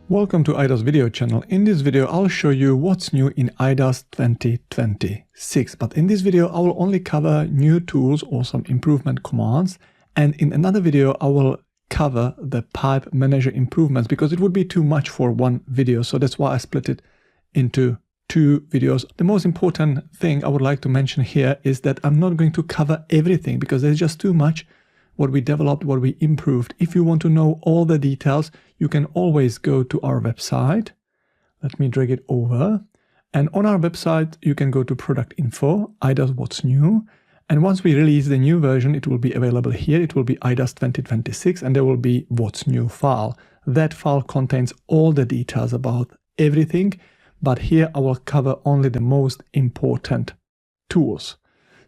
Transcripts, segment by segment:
Welcome to iDAS video channel. In this video, I'll show you what's new in iDAS 2026. But in this video, I will only cover new tools or some improvement commands. And in another video, I will cover the pipe manager improvements because it would be too much for one video. So that's why I split it into two videos. The most important thing I would like to mention here is that I'm not going to cover everything because there's just too much what we developed, what we improved. If you want to know all the details, you can always go to our website. Let me drag it over. And on our website, you can go to product info, iDAS what's new. And once we release the new version, it will be available here. It will be iDAS 2026 and there will be what's new file. That file contains all the details about everything, but here I will cover only the most important tools.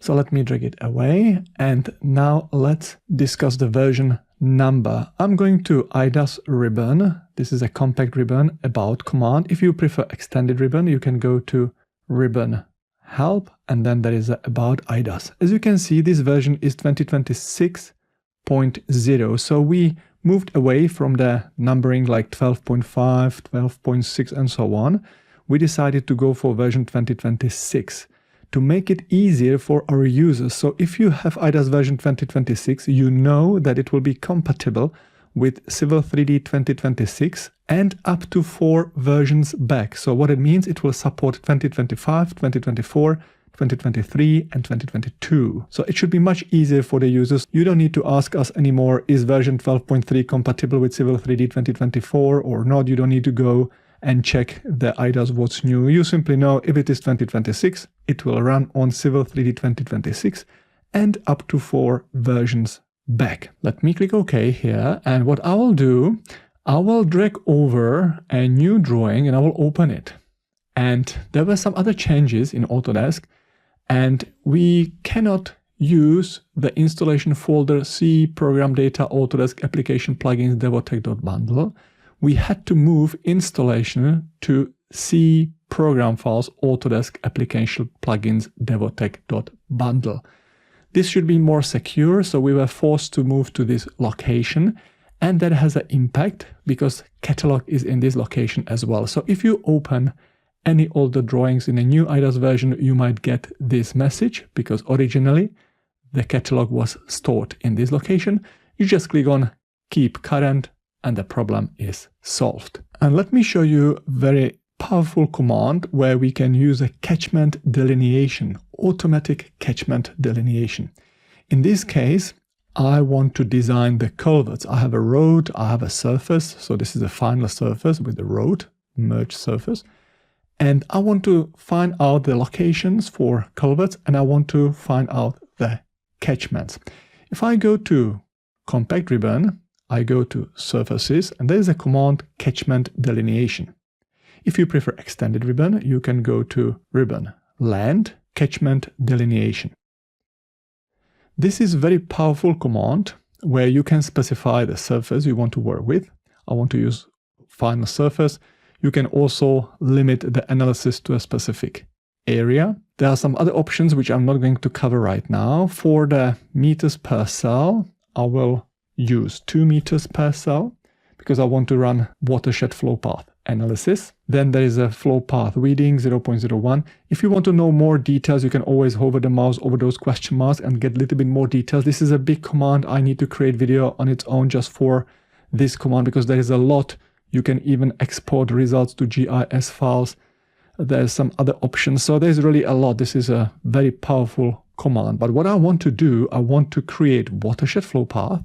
So let me drag it away, and now let's discuss the version number. I'm going to iDAS ribbon. This is a compact ribbon about command. If you prefer extended ribbon, you can go to ribbon help, and then there is a about iDAS. As you can see, this version is 2026.0. So we moved away from the numbering like 12.5, 12.6, and so on. We decided to go for version 2026. To make it easier for our users. So if you have iDAS version 2026, you know that it will be compatible with Civil 3D 2026 and up to 4 versions back. So what it means, it will support 2025, 2024, 2023, and 2022. So it should be much easier for the users. You don't need to ask us anymore, is version 12.3 compatible with Civil 3D 2024 or not? You don't need to go and check the iDAS what's new. You simply know if it is 2026, it will run on Civil 3D 2026 and up to 4 versions back. Let me click OK here, and what I will do, I will drag over a new drawing and I will open it. And there were some other changes in Autodesk, and we cannot use the installation folder C program data Autodesk application plugins devotech.bundle. We had to move installation to C program files Autodesk application plugins devotech.bundle. This should be more secure, so we were forced to move to this location, and that has an impact because catalog is in this location as well. So if you open any older drawings in a new iDAS version, you might get this message because originally the catalog was stored in this location. You just click on keep current and the problem is solved. And let me show you a very powerful command where we can use a catchment delineation, automatic catchment delineation. In this case, I want to design the culverts. I have a road, I have a surface. So this is a final surface with the road, merged surface. And I want to find out the locations for culverts and I want to find out the catchments. If I go to compact ribbon, I go to surfaces and there is a command catchment delineation. If you prefer extended ribbon, you can go to ribbon land catchment delineation. This is a very powerful command where you can specify the surface you want to work with. I want to use final surface. You can also limit the analysis to a specific area. There are some other options which I'm not going to cover right now. For the meters per cell, I will use 2 meters per cell because I want to run watershed flow path analysis. Then there is a flow path reading 0.01. If you want to know more details, you can always hover the mouse over those question marks and get a little bit more details. This is a big command. I need to create video on its own just for this command because there is a lot. You can even export results to GIS files. There's some other options. So there's really a lot. This is a very powerful command. But what I want to do, I want to create watershed flow path.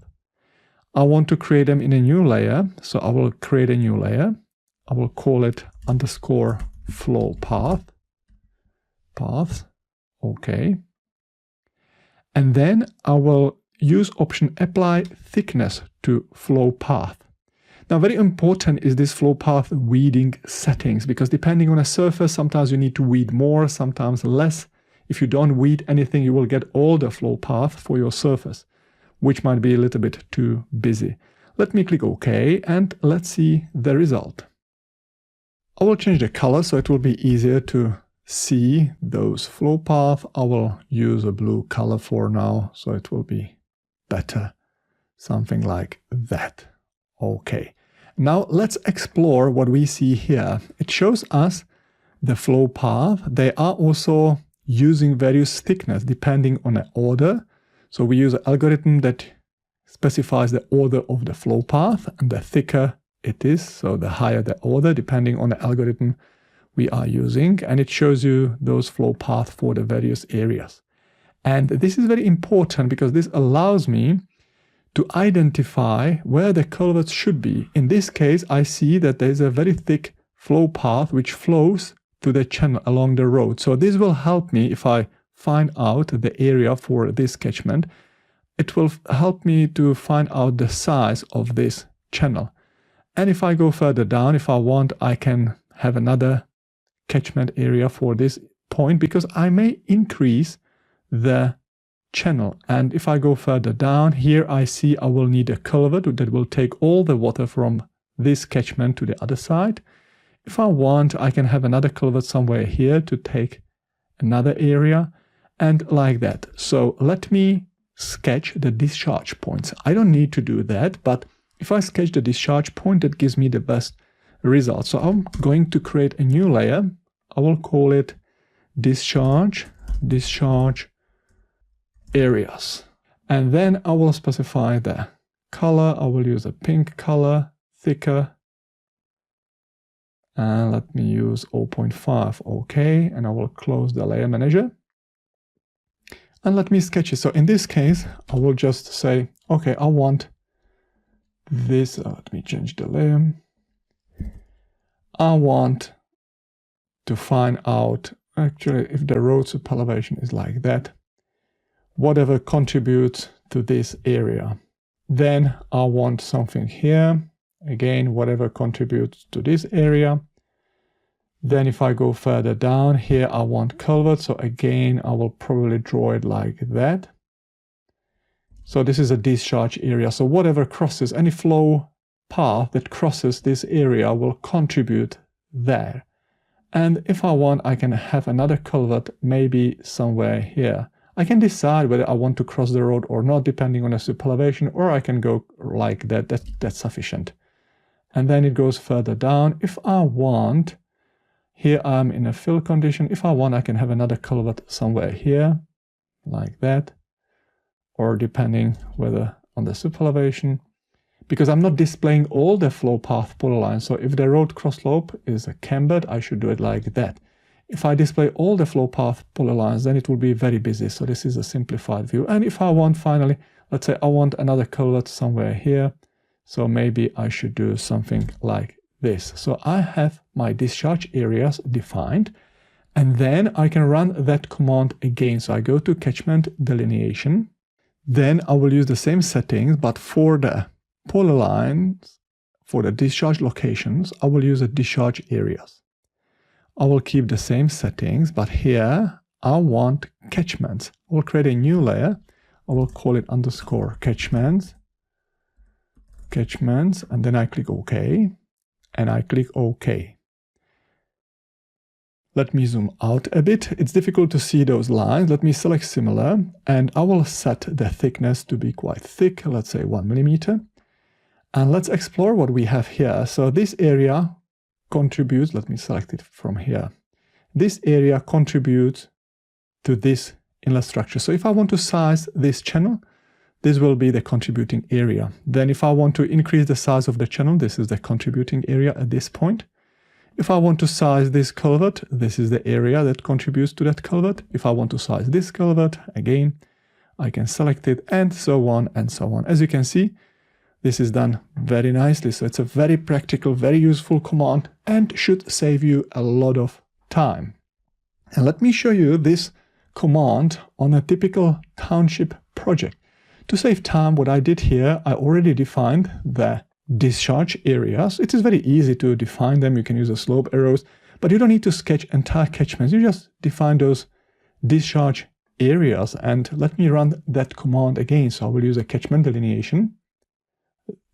I want to create them in a new layer. So I will create a new layer. I will call it underscore flow path. Paths. Okay. And then I will use option apply thickness to flow path. Now, very important is this flow path weeding settings because depending on a surface, sometimes you need to weed more, sometimes less. If you don't weed anything, you will get all the flow path for your surface, which might be a little bit too busy. Let me click OK and let's see the result. I will change the color so it will be easier to see those flow paths. I will use a blue color for now so it will be better. Something like that. Okay. Now let's explore what we see here. It shows us the flow path. They are also using various thickness depending on the order. So we use an algorithm that specifies the order of the flow path, and the thicker it is, so the higher the order depending on the algorithm we are using, and it shows you those flow paths for the various areas. And this is very important because this allows me to identify where the culverts should be. In this case, I see that there is a very thick flow path which flows to the channel along the road. So this will help me if I find out the area for this catchment. It will help me to find out the size of this channel. And if I go further down, if I want, I can have another catchment area for this point because I may increase the channel. And if I go further down, here I see I will need a culvert that will take all the water from this catchment to the other side. If I want, I can have another culvert somewhere here to take another area, and like that. So let me sketch the discharge points. I don't need to do that, but if I sketch the discharge point, that gives me the best result. So I'm going to create a new layer. I will call it discharge areas. And then I will specify the color. I will use a pink color, thicker. And let me use 0.5, okay, and I will close the layer manager. And let me sketch it. So in this case, I will just say, okay, I want this, let me change the layer. I want to find out, actually, if the road to elevation is like that, whatever contributes to this area. Then I want something here. Again, whatever contributes to this area. Then if I go further down here, I want culvert. So again, I will probably draw it like that. So this is a discharge area. So whatever crosses, any flow path that crosses this area will contribute there. And if I want, I can have another culvert maybe somewhere here. I can decide whether I want to cross the road or not, depending on the slip elevation, or I can go like that. That's sufficient. And then it goes further down. If I want, here I'm in a fill condition. If I want, I can have another culvert somewhere here, like that, or depending whether on the slip elevation, because I'm not displaying all the flow path polylines. So if the road cross slope is cambered, I should do it like that. If I display all the flow path polylines, then it will be very busy. So this is a simplified view. And if I want, finally, let's say I want another culvert somewhere here. So maybe I should do something like this. So I have my discharge areas defined, and then I can run that command again. So I go to Catchment delineation. Then I will use the same settings, but for the polylines, for the discharge locations, I will use the discharge areas. I will keep the same settings, but here I want catchments. I will create a new layer. I will call it underscore catchments, and then I click OK, and I click OK. Let me zoom out a bit. It's difficult to see those lines. Let me select similar, and I will set the thickness to be quite thick, let's say 1 millimeter. And let's explore what we have here. So this area contributes, let me select it from here. This area contributes to this inlet structure. So if I want to size this channel, this will be the contributing area. Then if I want to increase the size of the channel, this is the contributing area at this point. If I want to size this culvert, this is the area that contributes to that culvert. If I want to size this culvert, again, I can select it, and so on and so on. As you can see, this is done very nicely. So it's a very practical, very useful command, and should save you a lot of time. And let me show you this command on a typical township project. To save time, what I did here, I already defined the discharge areas. It is very easy to define them. You can use the slope arrows, but you don't need to sketch entire catchments. You just define those discharge areas. And let me run that command again. So I will use a catchment delineation,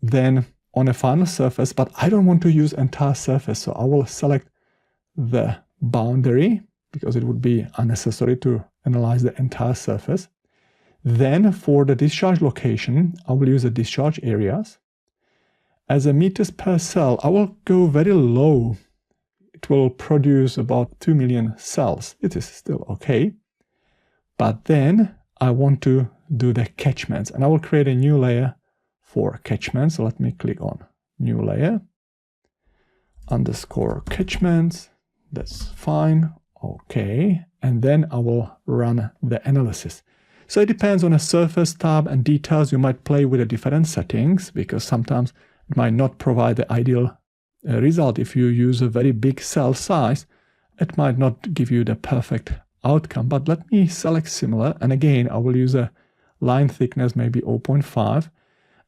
then on a final surface, but I don't want to use entire surface. So I will select the boundary because it would be unnecessary to analyze the entire surface. Then for the discharge location, I will use the discharge areas. as a meters per cell, I will go very low. It will produce about 2 million cells. It is still okay. But then I want to do the catchments, and I will create a new layer for catchments. So let me click on new layer, underscore catchments. That's fine. Okay. And then I will run the analysis. So it depends on a surface tab and details. You might play with the different settings because sometimes it might not provide the ideal result. If you use a very big cell size, it might not give you the perfect outcome. But let me select similar. And again, I will use a line thickness, maybe 0.5.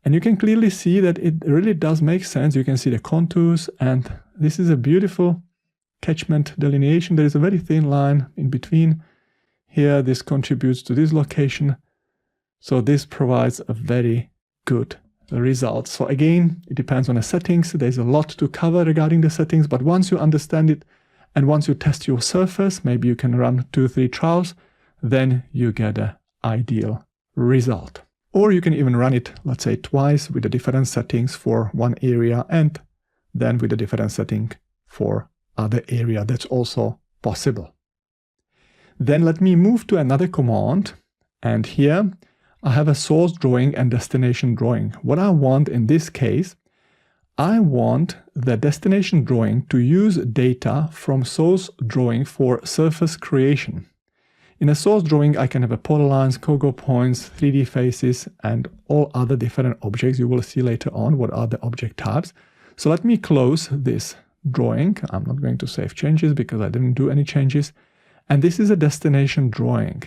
And you can clearly see that it really does make sense. You can see the contours, and this is a beautiful catchment delineation. There is a very thin line in between. Here, this contributes to this location. So this provides a very good result. So again, it depends on the settings. There's a lot to cover regarding the settings, but once you understand it and once you test your surface, maybe you can run 2-3 trials, then you get an ideal result. Or you can even run it, let's say, twice with the different settings for one area and then with a different setting for other area. That's also possible. Then let me move to another command, and here I have a source drawing and destination drawing. What I want in this case, I want the destination drawing to use data from source drawing for surface creation. In a source drawing, I can have a polylines, cogo points, 3D faces, and all other different objects. You will see later on what are the object types. So let me close this drawing. I'm not going to save changes because I didn't do any changes. And this is a destination drawing.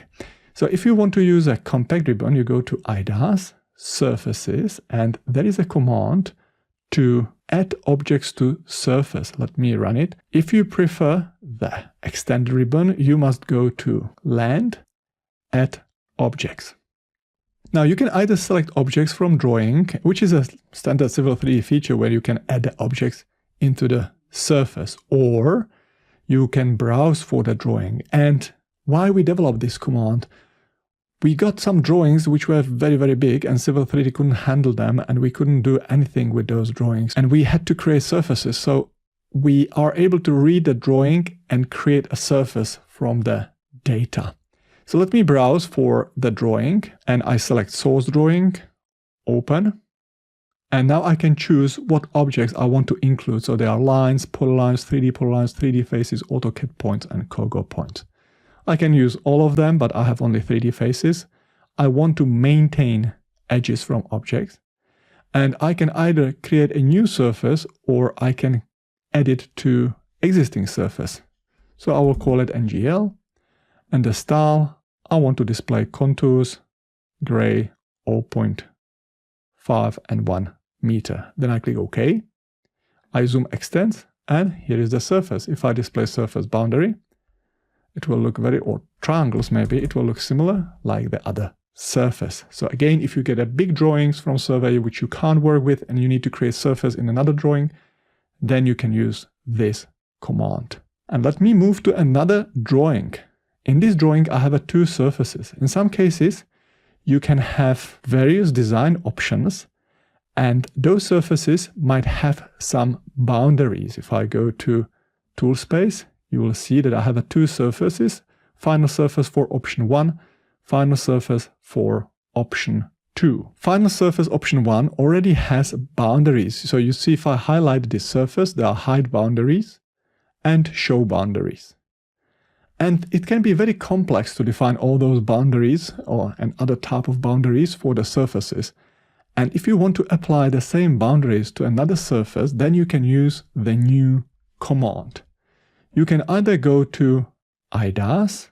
So if you want to use a compact ribbon, you go to iDAS, surfaces, and there is a command to add objects to surface. Let me run it. If you prefer the extended ribbon, you must go to land, add objects. Now you can either select objects from drawing, which is a standard Civil 3D feature where you can add the objects into the surface, or you can browse for the drawing. And why we developed this command? We got some drawings which were very, very big, and Civil 3D couldn't handle them, and we couldn't do anything with those drawings. And we had to create surfaces. So we are able to read the drawing and create a surface from the data. So let me browse for the drawing, and I select source drawing, open. And now I can choose what objects I want to include. So there are lines, polylines, 3D faces, AutoCAD points, and cogo points. I can use all of them, but I have only 3D faces. I want to maintain edges from objects. And I can either create a new surface or I can add it to existing surface. So I will call it NGL. And the style, I want to display contours, gray, 0.5 and 1 meter. Then I click OK. I zoom extend, and here is the surface. If I display surface boundary, it will look very, or triangles maybe, it will look similar like the other surface. So again, if you get a big drawings from survey which you can't work with and you need to create surface in another drawing, then you can use this command. And let me move to another drawing. In this drawing, I have two surfaces. In some cases, you can have various design options, and those surfaces might have some boundaries. If I go to tool space, you will see that I have two surfaces, final surface for option 1, final surface for option 2. Final surface option 1 already has boundaries. So you see if I highlight this surface, there are hide boundaries and show boundaries. And it can be very complex to define all those boundaries or an other type of boundaries for the surfaces. And if you want to apply the same boundaries to another surface, then you can use the new command. You can either go to iDAS,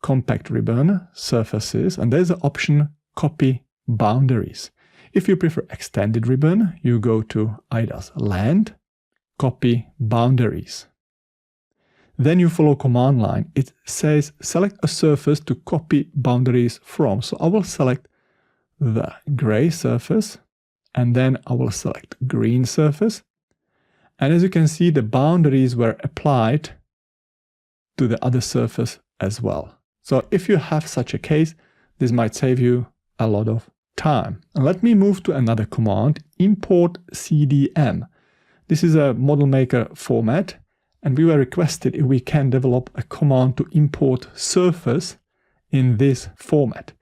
compact ribbon, surfaces, and there's an option copy boundaries. If you prefer extended ribbon, you go to iDAS land, copy boundaries. Then you follow command line. It says select a surface to copy boundaries from. So I will select the gray surface, and then I will select green surface. And as you can see, the boundaries were applied to the other surface as well. So if you have such a case, this might save you a lot of time. And let me move to another command, import CDM. This is a model maker format, and we were requested if we can develop a command to import surface in this format.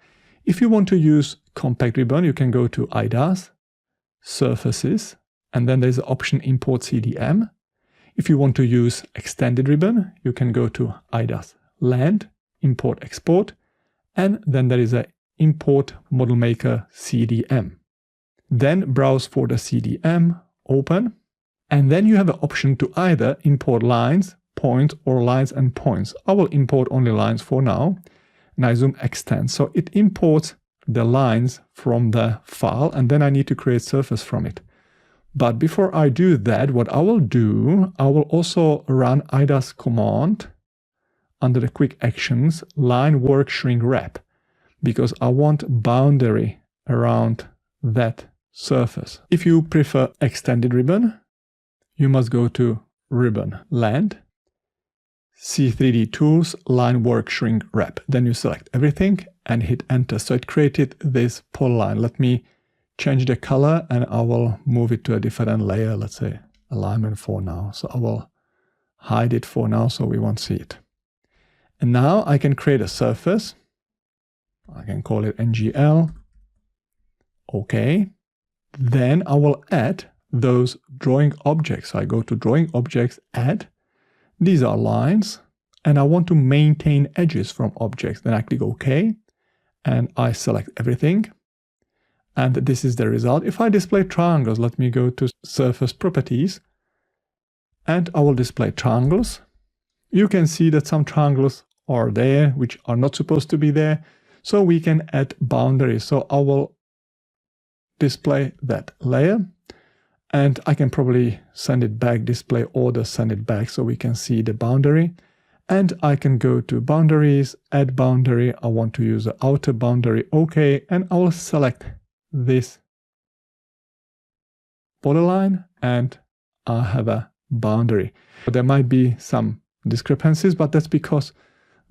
If you want to use compact ribbon, you can go to iDAS, surfaces, and then there's the option import CDM. If you want to use extended ribbon, you can go to iDAS, land, import export, and then there is a import model maker CDM. Then browse for the CDM, open, and then you have an option to either import lines, points, or lines and points. I will import only lines for now, and I zoom extend. So it imports the lines from the file, and then I need to create surface from it. But before I do that, what I will do, I will also run iDAS command under the quick actions, line work shrink wrap, because I want boundary around that surface. If you prefer extended ribbon, you must go to ribbon, land, C3D tools, line work shrink wrap. Then you select everything and hit enter. So it created this polyline. Let me change the color and I will move it to a different layer, let's say alignment for now. So I will hide it for now so we won't see it. And now I can create a surface. I can call it NGL. Okay. Then I will add those drawing objects. So I go to drawing objects, add. These are lines and I want to maintain edges from objects. Then I click OK and I select everything. And this is the result. If I display triangles, let me go to surface properties and I will display triangles. You can see that some triangles are there which are not supposed to be there. So we can add boundaries. So I will display that layer and I can probably send it back, display order, send it back so we can see the boundary. And I can go to boundaries, add boundary. I want to use the outer boundary. Okay. And I will select this polyline and I have a boundary. There might be some discrepancies, but that's because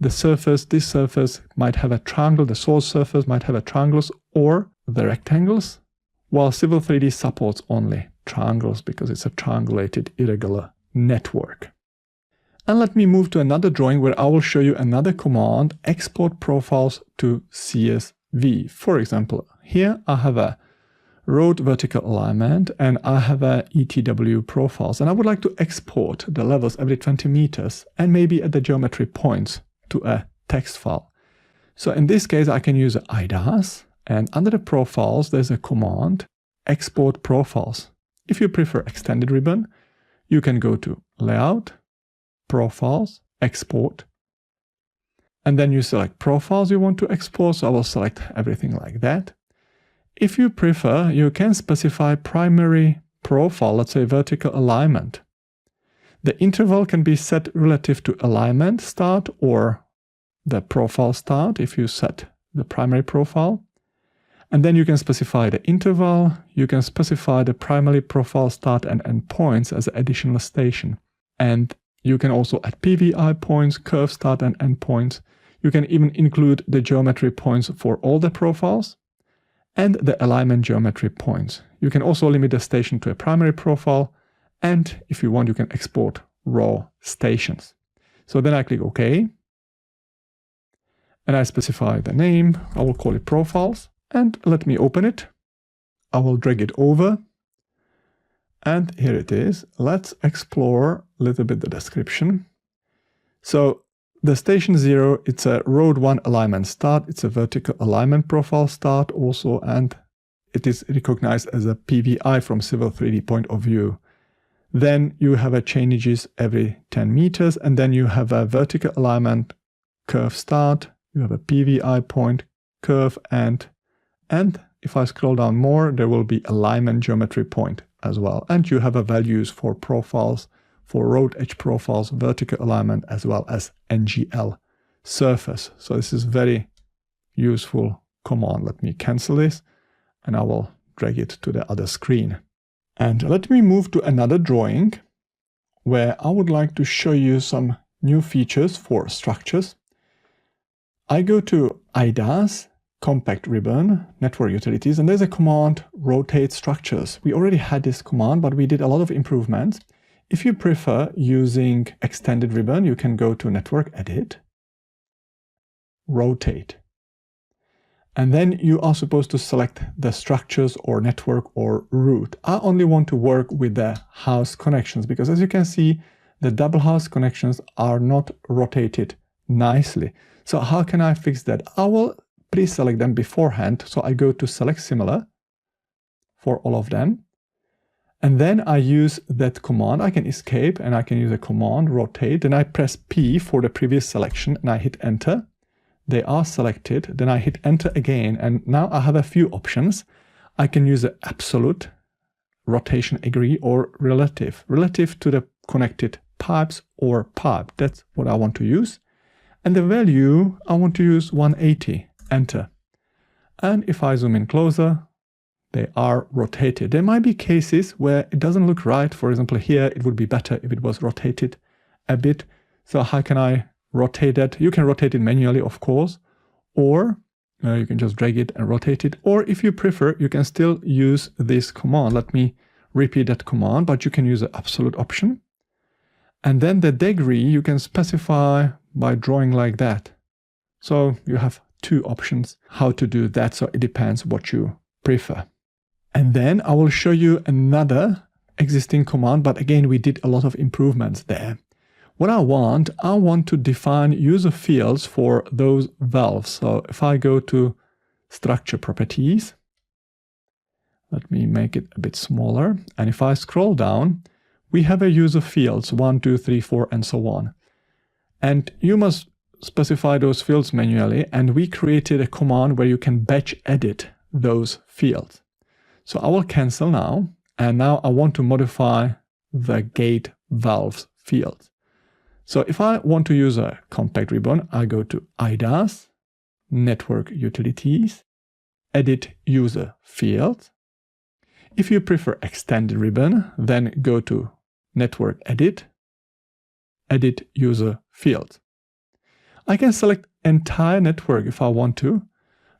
the surface, this surface might have a triangle, the source surface might have a triangles or the rectangles, while Civil 3D supports only triangles because it's a triangulated irregular network. And let me move to another drawing where I will show you another command, export profiles to CSV. For example, here I have a road vertical alignment and I have a ETW profiles and I would like to export the levels every 20 meters and maybe at the geometry points to a text file. So in this case I can use iDAS and under the profiles there's a command export profiles. If you prefer extended ribbon, you can go to layout, profiles, export, and then you select profiles you want to export. So I will select everything like that. If you prefer, you can specify primary profile, let's say vertical alignment. The interval can be set relative to alignment start or the profile start if you set the primary profile. And then you can specify the interval, you can specify the primary profile start and end points as additional station. And you can also add PVI points, curve start and end points. You can even include the geometry points for all the profiles and the alignment geometry points. You can also limit the station to a primary profile. And if you want, you can export raw stations. So then I click OK. And I specify the name. I will call it profiles. And let me open it. I will drag it over. And here it is. Let's explore a little bit the description. So the station 0, it's a road 1 alignment start. It's a vertical alignment profile start also, and it is recognized as a PVI from Civil 3D point of view. Then you have a changes every 10 meters, and then you have a vertical alignment curve start. You have a PVI point, curve, and if I scroll down more, there will be alignment geometry point as well. And you have a values for profiles, for road edge profiles, vertical alignment, as well as NGL surface. So this is very useful command. Let me cancel this and I will drag it to the other screen. And let me move to another drawing where I would like to show you some new features for structures. I go to iDAS, compact ribbon, network utilities, and there's a command, rotate structures. We already had this command, but we did a lot of improvements. If you prefer using extended ribbon, you can go to network edit, rotate. And then you are supposed to select the structures or network or route. I only want to work with the house connections because as you can see, the double house connections are not rotated nicely. So how can I fix that? I will pre-select them beforehand. So I go to select similar for all of them. And then I use that command. I can escape and I can use a command, rotate. Then I press P for the previous selection and I hit enter. They are selected. Then I hit enter again. And now I have a few options. I can use the absolute, rotation agree, or relative to the connected pipes or pipe. That's what I want to use. And the value, I want to use 180, enter. And if I zoom in closer, they are rotated. There might be cases where it doesn't look right. For example, here, it would be better if it was rotated a bit. So how can I rotate that? You can rotate it manually, of course, or you can just drag it and rotate it. Or if you prefer, you can still use this command. Let me repeat that command, but you can use the absolute option. And then the degree you can specify by drawing like that. So you have two options how to do that. So it depends what you prefer. And then I will show you another existing command, but again, we did a lot of improvements there. What I want to define user fields for those valves. So if I go to structure properties, let me make it a bit smaller. And if I scroll down, we have a user fields 1, 2, 3, 4, and so on. And you must specify those fields manually. And we created a command where you can batch edit those fields. So I will cancel now. And now I want to modify the gate valves field. So if I want to use a compact ribbon, I go to iDAS, network utilities, edit user field. If you prefer extended ribbon, then go to network edit, edit user field. I can select entire network if I want to,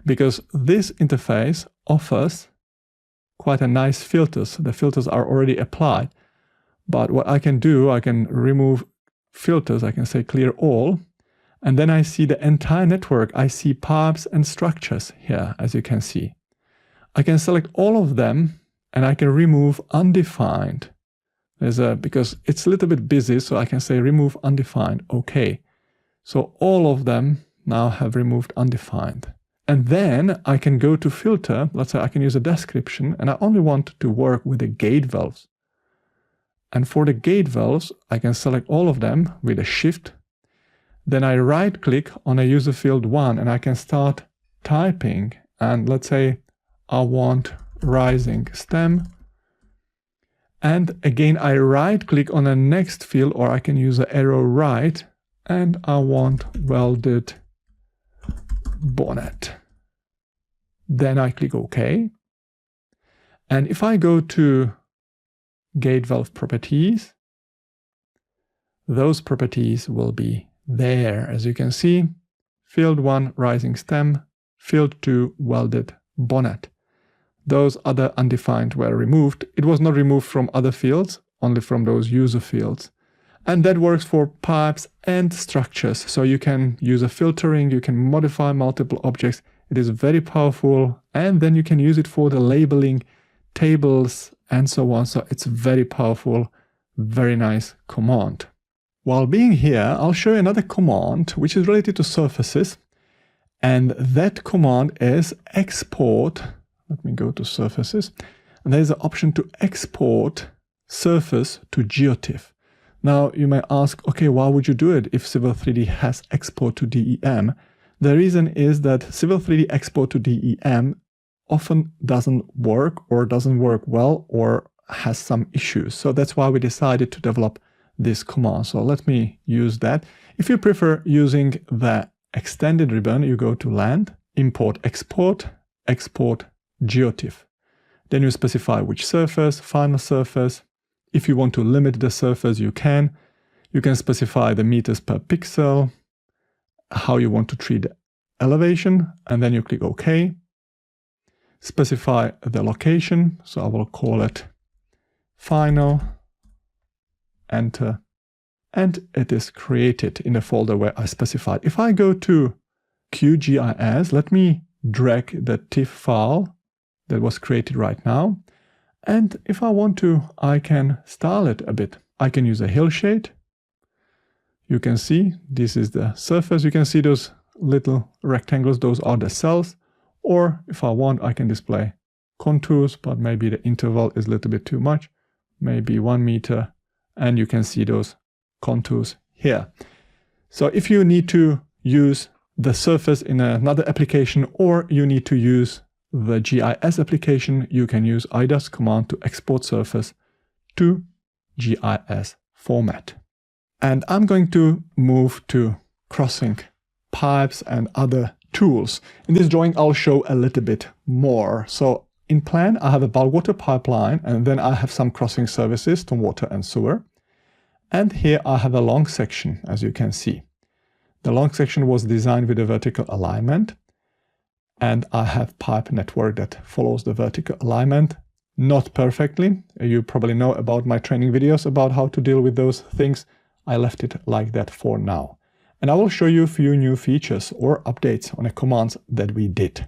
because this interface offers quite a nice filters. The filters are already applied. But what I can do, I can remove filters. I can say clear all. And then I see the entire network. I see pipes and structures here, as you can see. I can select all of them and I can remove undefined. Because it's a little bit busy, so I can say remove undefined. Okay. So all of them now have removed undefined. And then I can go to filter. Let's say I can use a description and I only want to work with the gate valves. And for the gate valves, I can select all of them with a shift. Then I right click on a user field 1 and I can start typing. And let's say I want rising stem. And again, I right click on the next field, or I can use the arrow right, and I want welded bonnet. Then I click OK. And if I go to gate valve properties, those properties will be there. As you can see, field 1 rising stem, field 2 welded bonnet. Those other undefined were removed. It was not removed from other fields, only from those user fields. And that works for pipes and structures. So you can use a filtering, you can modify multiple objects. It is very powerful. And then you can use it for the labeling, tables, and so on. So it's a very powerful, very nice command. While being here, I'll show you another command which is related to surfaces. And that command is export. Let me go to surfaces. And there's an option to export surface to GeoTiff. Now you may ask, okay, why would you do it if Civil 3D has export to DEM? The reason is that Civil 3D export to DEM often doesn't work or doesn't work well or has some issues. So that's why we decided to develop this command. So let me use that. If you prefer using the extended ribbon, you go to land, import, export, export GeoTiff. Then you specify which surface, final surface. If you want to limit the surface, you can. You can specify the meters per pixel, how you want to treat elevation, and then you click OK. Specify the location, so I will call it final, enter, and it is created in the folder where I specified. If I go to QGIS, let me drag the TIFF file that was created right now. And if I want to, I can style it a bit. I can use a hill shade. You can see this is the surface. You can see those little rectangles, those are the cells. Or if I want, I can display contours, but maybe the interval is a little bit too much, maybe 1 meter, and you can see those contours here. So if you need to use the surface in another application, or you need to use the GIS application, you can use iDAS command to export surface to GIS format. And I'm going to move to crossing pipes and other tools. In this drawing, I'll show a little bit more. So in plan, I have a bulk water pipeline, and then I have some crossing services, stormwater and sewer. And here I have a long section, as you can see. The long section was designed with a vertical alignment, and I have pipe network that follows the vertical alignment. Not perfectly. You probably know about my training videos about how to deal with those things. I left it like that for now. And I will show you a few new features or updates on the commands that we did.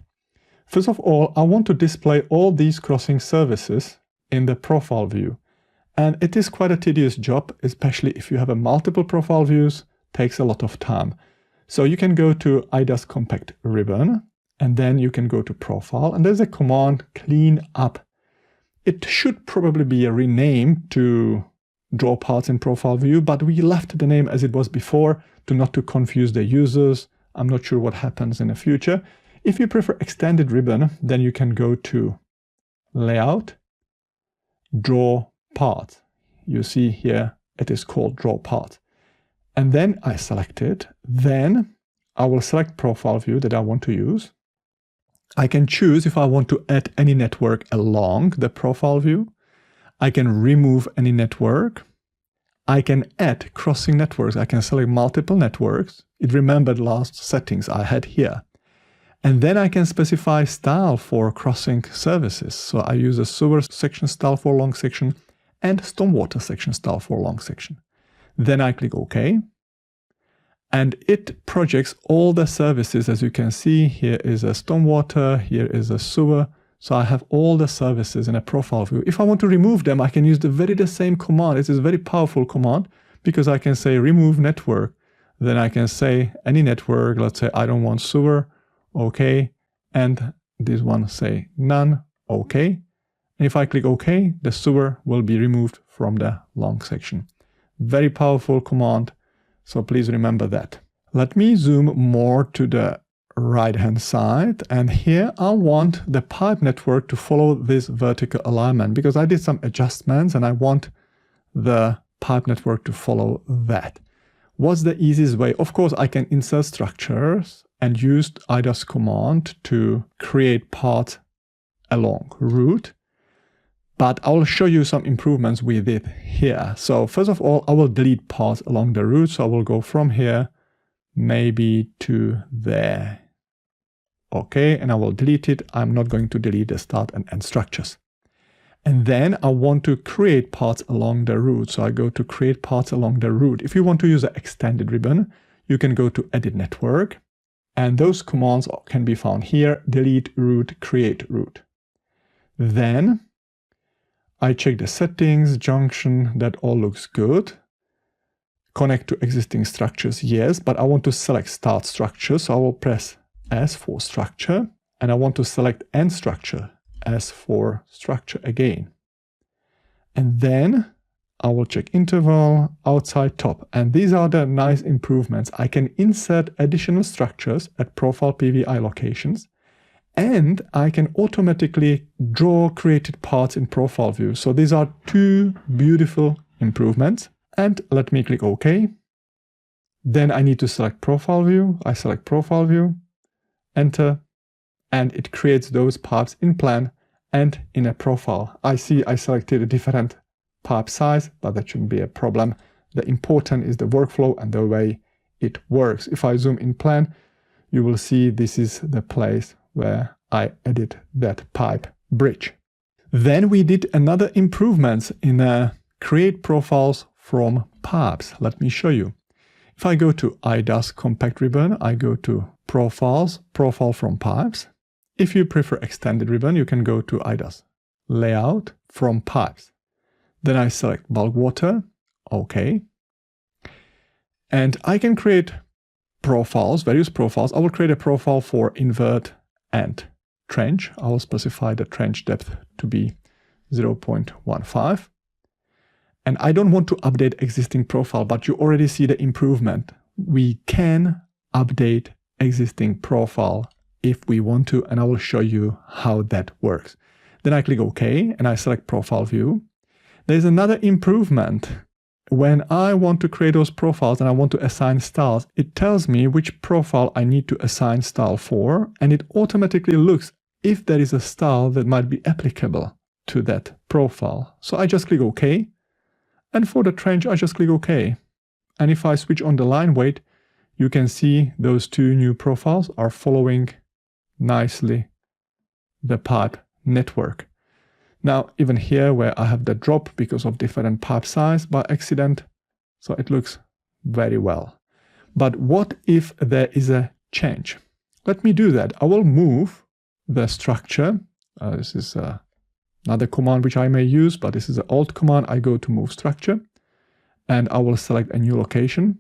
First of all, I want to display all these crossing services in the profile view. And it is quite a tedious job, especially if you have a multiple profile views, takes a lot of time. So you can go to iDAS compact ribbon, and then you can go to profile, and there's a command clean up. It should probably be a rename to draw parts in profile view, but we left the name as it was before not to confuse the users. I'm not sure what happens in the future. If you prefer extended ribbon, then you can go to layout, draw parts. You see here it is called draw parts. And then I select it. Then I will select profile view that I want to use. I can choose if I want to add any network along the profile view. I can remove any network. I can add crossing networks. I can select multiple networks. It remembered last settings I had here. And then I can specify style for crossing services. So I use a sewer section style for long section and stormwater section style for long section. Then I click OK. And it projects all the services. As you can see, here is a stormwater, here is a sewer. So I have all the services in a profile view. If I want to remove them, I can use the same command. It is a very powerful command because I can say remove network. Then I can say any network, let's say I don't want sewer, OK. And this one say none, OK. And if I click OK, the sewer will be removed from the long section. Very powerful command. So please remember that. Let me zoom more to the right-hand side, and here I want the pipe network to follow this vertical alignment because I did some adjustments and I want the pipe network to follow that. What's the easiest way? Of course, I can insert structures and use iDAS command to create parts along route, but I will show you some improvements we did here. So first of all, I will delete parts along the route. So I will go from here maybe to there. OK, and I will delete it. I'm not going to delete the start and end structures. And then I want to create parts along the route. So I go to create parts along the route. If you want to use an extended ribbon, you can go to edit network. And those commands can be found here, delete route, create route. Then I check the settings, junction, that all looks good. Connect to existing structures, yes, but I want to select start structure. So I will press S for structure, and I want to select end structure, S for structure again. And then I will check interval, outside top, and these are the nice improvements. I can insert additional structures at profile PVI locations, and I can automatically draw created parts in profile view. So these are two beautiful improvements. And let me click OK. Then I need to select profile view. I select profile view, enter, and it creates those parts in plan and in a profile. I see I selected a different pipe size, but that shouldn't be a problem. The important is the workflow and the way it works. If I zoom in plan, you will see this is the place where I added that pipe bridge. Then we did another improvements in create profiles from pipes. Let me show you. If I go to iDAS compact ribbon, I go to profiles, profile from pipes. If you prefer extended ribbon, you can go to iDAS layout from pipes. Then I select bulk water, OK. And I can create profiles, various profiles. I will create a profile for invert and trench. I will specify the trench depth to be 0.15. And I don't want to update existing profile, but you already see the improvement. We can update existing profile if we want to, and I will show you how that works. Then I click OK, and I select profile view. There's another improvement. When I want to create those profiles and I want to assign styles, it tells me which profile I need to assign style for, and it automatically looks if there is a style that might be applicable to that profile. So I just click OK. And for the trench, I just click OK. And if I switch on the line weight, you can see those two new profiles are following nicely the pipe network. Now, even here where I have the drop because of different pipe size by accident, so it looks very well. But what if there is a change? Let me do that. I will move the structure. This is another command which I may use, but this is an Alt command. I go to move structure and I will select a new location.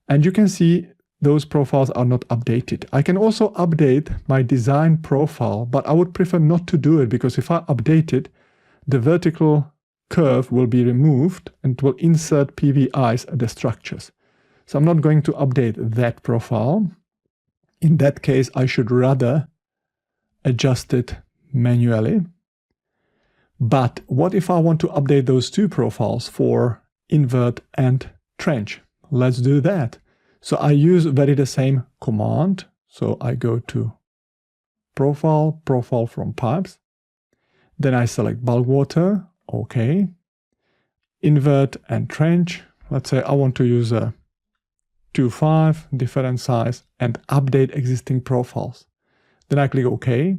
And you can see those profiles are not updated. I can also update my design profile, but I would prefer not to do it because if I update it, the vertical curve will be removed and it will insert PVIs at the structures. So I'm not going to update that profile. In that case, I should rather adjust it manually. But what if I want to update those two profiles for invert and trench? Let's do that. So I use very the same command. So I go to profile, profile from pipes. Then I select bulk water, OK. Invert and trench. Let's say I want to use a 2.5, different size, and update existing profiles. Then I click OK.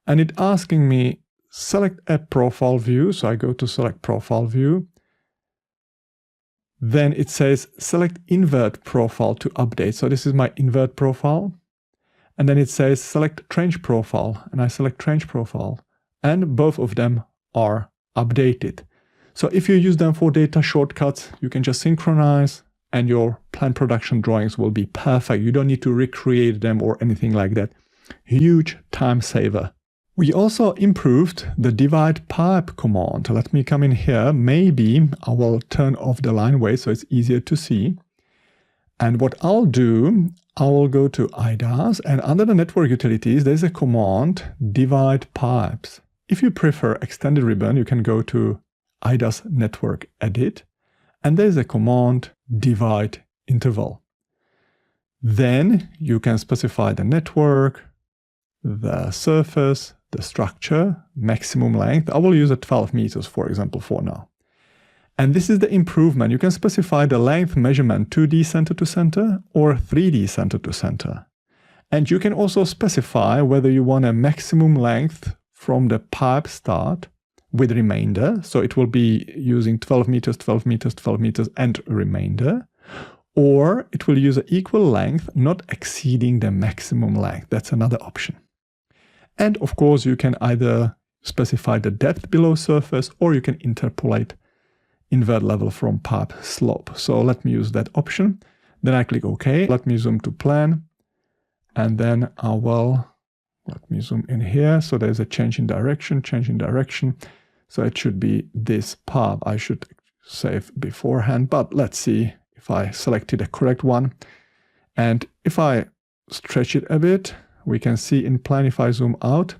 And it's asking me select a profile view. So I go to select profile view. Then it says select invert profile to update. So this is my invert profile. And then it says select trench profile. And I select trench profile. And both of them are updated. So if you use them for data shortcuts, you can just synchronize and your planned production drawings will be perfect. You don't need to recreate them or anything like that. Huge time saver. We also improved the divide pipe command. Let me come in here. Maybe I will turn off the line weight so it's easier to see. And what I'll do, I will go to iDAS and under the network utilities, there's a command divide pipes. If you prefer extended ribbon, you can go to iDAS network edit and there's a command divide interval. Then you can specify the network, the surface, the structure, maximum length. I will use a 12 meters, for example, for now. And this is the improvement. You can specify the length measurement 2D center to center or 3D center to center. And you can also specify whether you want a maximum length from the pipe start with remainder. So it will be using 12 meters, 12 meters, 12 meters and remainder. Or it will use an equal length, not exceeding the maximum length. That's another option. And of course, you can either specify the depth below surface or you can interpolate invert level from pipe slope. So let me use that option. Then I click OK. Let me zoom to plan. And then I will, let me zoom in here. So there's a change in direction, change in direction. So it should be this pipe. I should save beforehand, but let's see if I selected the correct one. And if I stretch it a bit, we can see in plan, if I zoom out,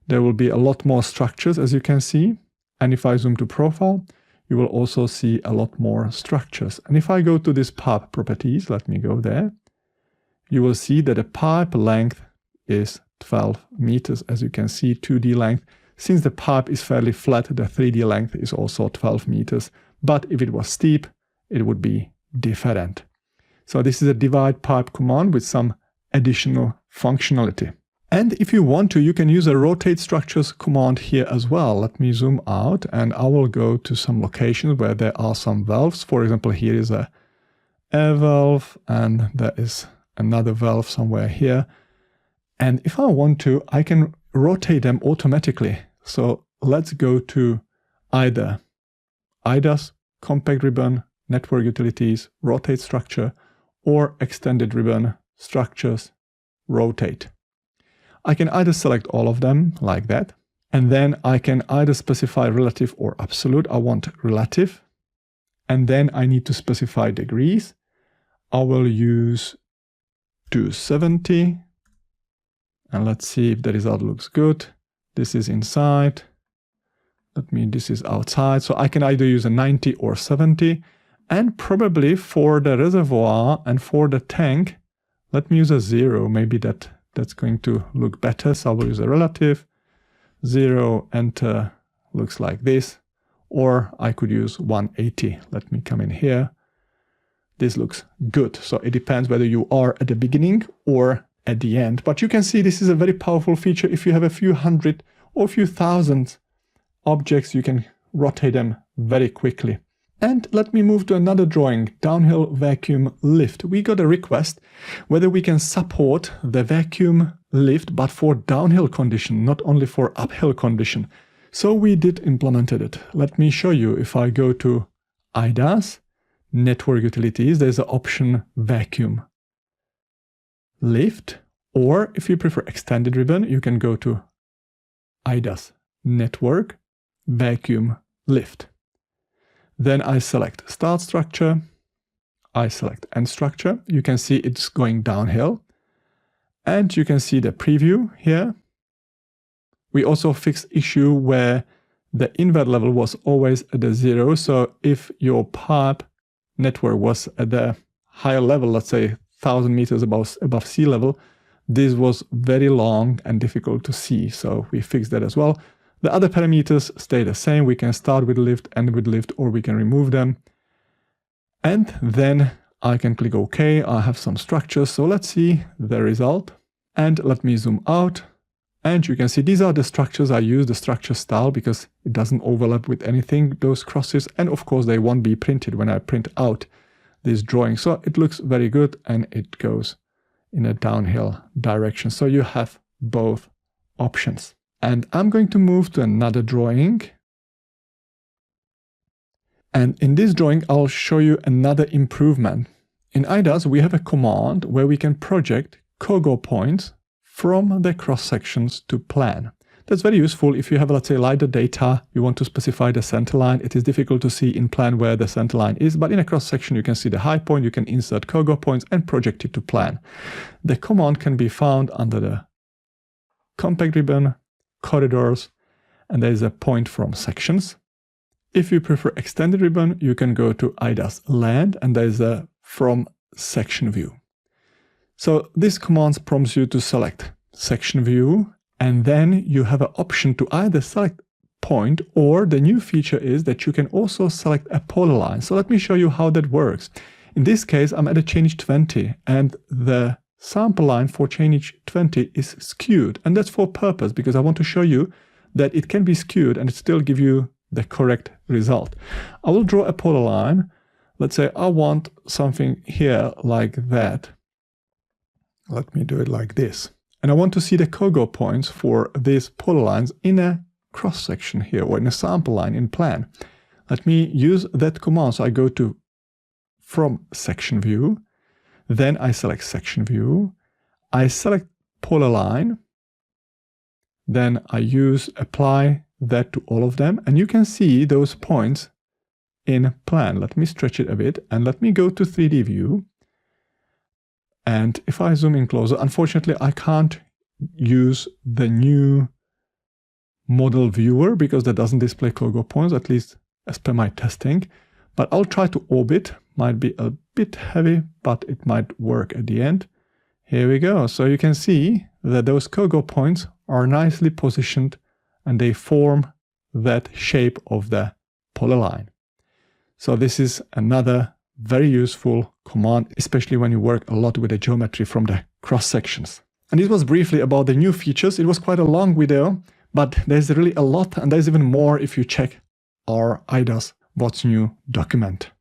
there will be a lot more structures, as you can see. And if I zoom to profile, you will also see a lot more structures. And if I go to this pipe properties, let me go there, you will see that the pipe length is 12 meters, as you can see, 2D length. Since the pipe is fairly flat, the 3D length is also 12 meters. But if it was steep, it would be different. So this is a divide pipe command with some additional functionality. And if you want to, you can use a rotate structures command here as well. Let me zoom out and I will go to some locations where there are some valves. For example, here is a air valve and there is another valve somewhere here. And if I want to, I can rotate them automatically. So let's go to either iDAS, compact ribbon, network utilities, rotate structure, or extended ribbon, structures, rotate. I can either select all of them like that, and then I can either specify relative or absolute. I want relative, and then I need to specify degrees. I will use 270, and let's see if the result looks good. This is inside. This is outside. So I can either use a 90 or 70, and probably for the reservoir and for the tank, let me use a 0. Maybe that's going to look better. So I will use a relative, 0, enter, looks like this. Or I could use 180. Let me come in here. This looks good. So it depends whether you are at the beginning or at the end. But you can see this is a very powerful feature. If you have a few hundred or a few thousand objects, you can rotate them very quickly. And let me move to another drawing, downhill vacuum lift. We got a request whether we can support the vacuum lift, but for downhill condition, not only for uphill condition. So we did implemented it. Let me show you. If I go to iDAS, network utilities, there's an option vacuum lift, or if you prefer extended ribbon, you can go to iDAS network vacuum lift. Then I select start structure, I select end structure. You can see it's going downhill, and you can see the preview here. We also fixed issue where the invert level was always at the 0. So if your pipe network was at the higher level, let's say 1,000 meters above sea level, this was very long and difficult to see. So we fixed that as well. The other parameters stay the same. We can start with lift, end with lift, or we can remove them. And then I can click OK. I have some structures. So let's see the result. And let me zoom out. And you can see these are the structures. I use the structure style because it doesn't overlap with anything, those crosses. And of course, they won't be printed when I print out this drawing. So it looks very good and it goes in a downhill direction. So you have both options. And I'm going to move to another drawing. And in this drawing, I'll show you another improvement. In iDAS, we have a command where we can project COGO points from the cross sections to plan. That's very useful if you have, let's say, LiDAR data, you want to specify the center line. It is difficult to see in plan where the center line is, but in a cross section, you can see the high point, you can insert COGO points and project it to plan. The command can be found under the compact ribbon, corridors, and there is a point from sections. If you prefer extended ribbon, you can go to iDAS land, and there is a from section view. So this command prompts you to select section view, and then you have an option to either select point, or the new feature is that you can also select a polyline. So let me show you how that works. In this case, I'm at a change 20, and the sample line for change 20 is skewed, and that's for purpose because I want to show you that it can be skewed and it still give you the correct result. I will draw a polyline. Let's say I want something here like that. Let me do it like this. And I want to see the COGO points for these polylines in a cross section here, or in a sample line in plan. Let me use that command. So I go to from section view. Then I select section view, I select polyline, then I use apply that to all of them, and you can see those points in plan. Let me stretch it a bit and let me go to 3D view. And if I zoom in closer, unfortunately, I can't use the new model viewer because that doesn't display COGO points, at least as per my testing. But I'll try to orbit. Might be a bit heavy, but it might work at the end. Here we go. So you can see that those COGO points are nicely positioned and they form that shape of the polyline. So this is another very useful command, especially when you work a lot with the geometry from the cross-sections. And this was briefly about the new features. It was quite a long video, but there's really a lot, and there's even more if you check our iDAS What's New document.